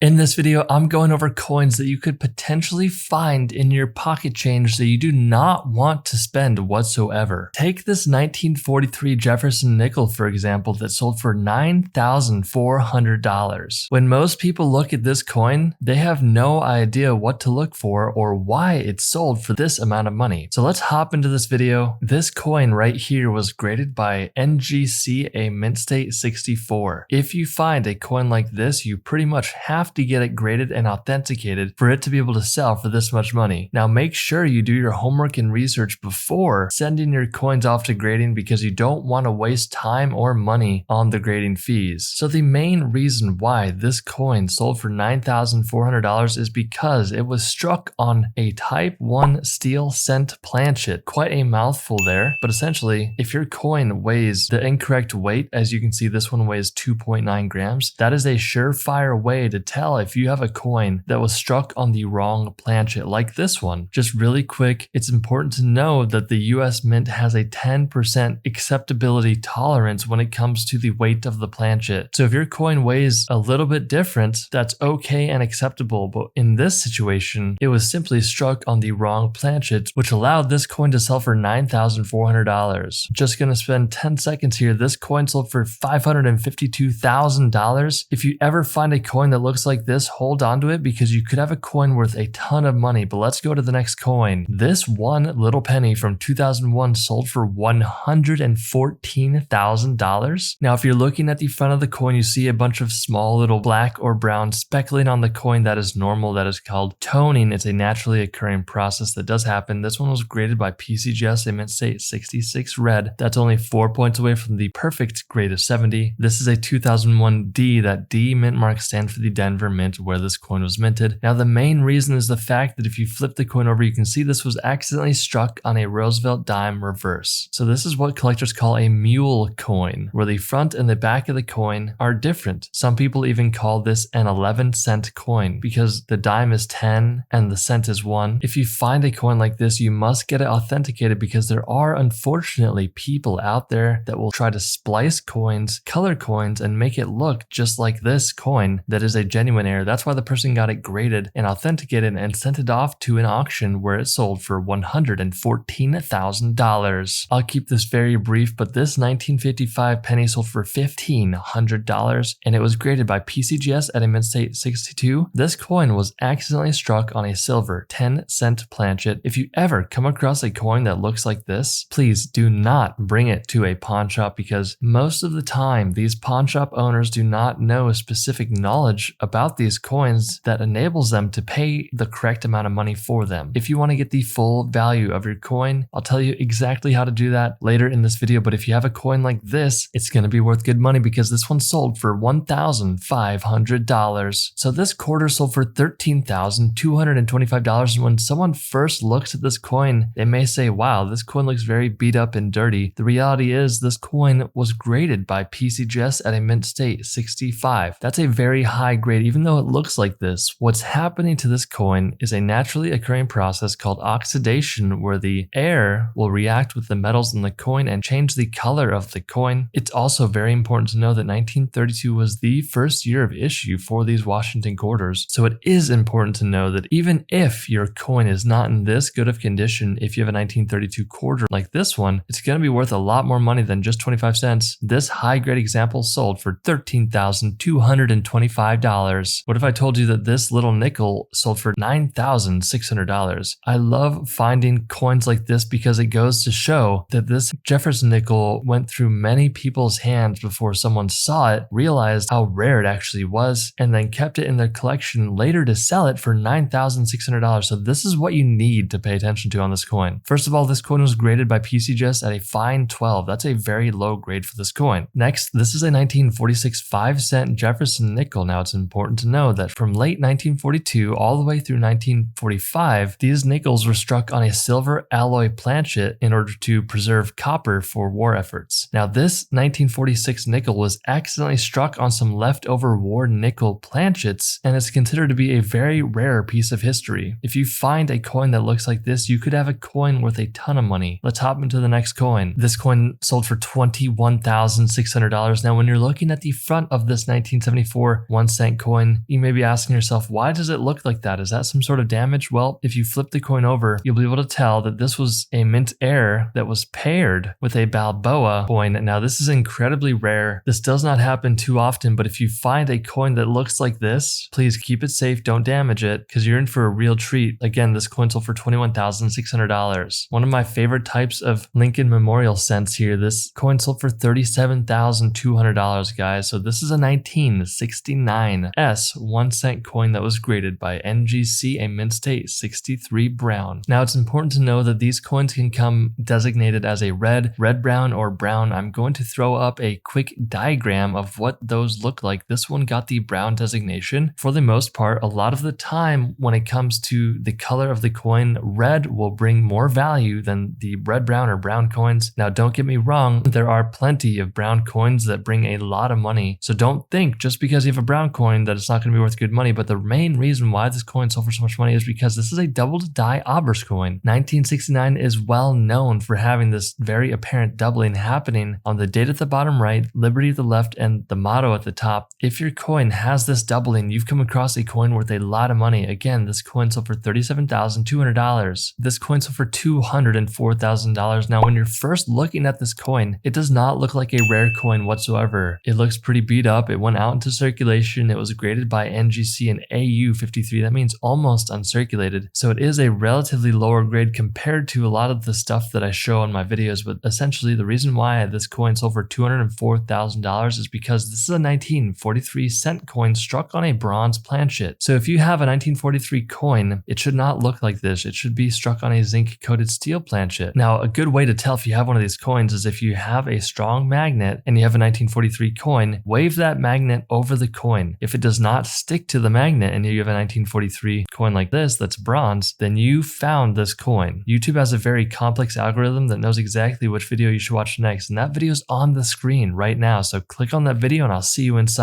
In this video, I'm going over coins that you could potentially find in your pocket change that you do not want to spend whatsoever. Take this 1943 Jefferson nickel, for example, that sold for $9,400. When most people look at this coin, they have no idea what to look for or why it sold for this amount of money. So let's hop into this video. This coin right here was graded by NGC, a mint state 64. If you find a coin like this, you pretty much have to get it graded and authenticated for it to be able to sell for this much money. Now make sure you do your homework and research before sending your coins off to grading, because you don't want to waste time or money on the grading fees. So the main reason why this coin sold for $9,400 is because it was struck on a Type 1 steel cent planchet. Quite a mouthful there, but essentially if your coin weighs the incorrect weight, as you can see this one weighs 2.9 grams, that is a surefire way to tell if you have a coin that was struck on the wrong planchet like this one. Just really quick, it's important to know that the US Mint has a 10% acceptability tolerance when it comes to the weight of the planchet. So if your coin weighs a little bit different, that's okay and acceptable, but in this situation, it was simply struck on the wrong planchet, which allowed this coin to sell for $9,400. Just gonna spend 10 seconds here. This coin sold for $552,000. If you ever find a coin that looks like this, hold on to it, because you could have a coin worth a ton of money. But let's go to the next coin. This one little penny from 2001 sold for $114,000. Now if you're looking at the front of the coin, you see a bunch of small little black or brown speckling on the coin. That is normal. That is called toning. It's a naturally occurring process that does happen. This one was graded by PCGS, a mint state 66 red. That's only 4 points away from the perfect grade of 70. This is a 2001 D. That D mint mark stands for the Denver Mint, where this coin was minted. Now the main reason is the fact that if you flip the coin over, you can see this was accidentally struck on a Roosevelt dime reverse. So this is what collectors call a mule coin, where the front and the back of the coin are different. Some people even call this an 11-cent coin because the dime is 10 and the cent is 1. If you find a coin like this, you must get it authenticated, because there are unfortunately people out there that will try to splice coins, color coins, and make it look just like this coin that is a genuine error. That's why the person got it graded and authenticated and sent it off to an auction where it sold for $114,000. I'll keep this very brief, but this 1955 penny sold for $1,500 and it was graded by PCGS at a mint state 62. This coin was accidentally struck on a silver 10-cent planchet. If you ever come across a coin that looks like this, please do not bring it to a pawn shop, because most of the time these pawn shop owners do not know specific knowledge about these coins that enables them to pay the correct amount of money for them. If you want to get the full value of your coin, I'll tell you exactly how to do that later in this video. But if you have a coin like this, it's going to be worth good money, because this one sold for $1,500. So this quarter sold for $13,225. And when someone first looks at this coin, they may say, wow, this coin looks very beat up and dirty. The reality is this coin was graded by PCGS at a mint state 65. That's a very high grade, even though it looks like this. What's happening to this coin is a naturally occurring process called oxidation, where the air will react with the metals in the coin and change the color of the coin. It's also very important to know that 1932 was the first year of issue for these Washington quarters. So it is important to know that even if your coin is not in this good of condition, if you have a 1932 quarter like this one, it's going to be worth a lot more money than just 25 cents. This high grade example sold for $13,225. What if I told you that this little nickel sold for $9,600? I love finding coins like this because it goes to show that this Jefferson nickel went through many people's hands before someone saw it, realized how rare it actually was, and then kept it in their collection later to sell it for $9,600. So this is what you need to pay attention to on this coin. First of all, this coin was graded by PCGS at a fine 12. That's a very low grade for this coin. Next, this is a 1946 5-cent Jefferson nickel. Now it's important to know that from late 1942 all the way through 1945, these nickels were struck on a silver alloy planchet in order to preserve copper for war efforts. Now this 1946 nickel was accidentally struck on some leftover war nickel planchets and is considered to be a very rare piece of history. If you find a coin that looks like this, you could have a coin worth a ton of money. Let's hop into the next coin. This coin sold for $21,600. Now when you're looking at the front of this 1974 1-cent coin, coin, you may be asking yourself, why does it look like that? Is that some sort of damage? Well, if you flip the coin over, you'll be able to tell that this was a mint air that was paired with a Balboa coin. Now, this is incredibly rare. This does not happen too often, but if you find a coin that looks like this, please keep it safe. Don't damage it because you're in for a real treat. Again, this coin sold for $21,600. One of my favorite types of Lincoln Memorial cents here. This coin sold for $37,200, guys. So this is a 1969 S 1 cent coin that was graded by NGC, a Mint State 63 Brown. Now, it's important to know that these coins can come designated as a red, brown, or brown. I'm going to throw up a quick diagram of what those look like. This one got the brown designation. For the most part, a lot of the time when it comes to the color of the coin, red will bring more value than the red, brown, or brown coins. Now, don't get me wrong, there are plenty of brown coins that bring a lot of money. So don't think just because you have a brown coin that it's not going to be worth good money. But the main reason why this coin sold for so much money is because this is a doubled die obverse coin. 1969 is well known for having this very apparent doubling happening on the date at the bottom right, Liberty at the left, and the motto at the top. If your coin has this doubling, you've come across a coin worth a lot of money. Again, this coin sold for $37,200. This coin sold for $204,000. Now, when you're first looking at this coin, it does not look like a rare coin whatsoever. It looks pretty beat up. It went out into circulation. It was graded by NGC and AU53. That means almost uncirculated. So it is a relatively lower grade compared to a lot of the stuff that I show in my videos. But essentially, the reason why this coin sold for $204,000 is because this is a 1943 cent coin struck on a bronze planchet. So if you have a 1943 coin, it should not look like this. It should be struck on a zinc coated steel planchet. Now, a good way to tell if you have one of these coins is if you have a strong magnet and you have a 1943 coin, wave that magnet over the coin. If it does not stick to the magnet and you have a 1943 coin like this that's bronze, then you found this coin. YouTube has a very complex algorithm that knows exactly which video you should watch next, and that video is on the screen right now. So click on that video and I'll see you inside.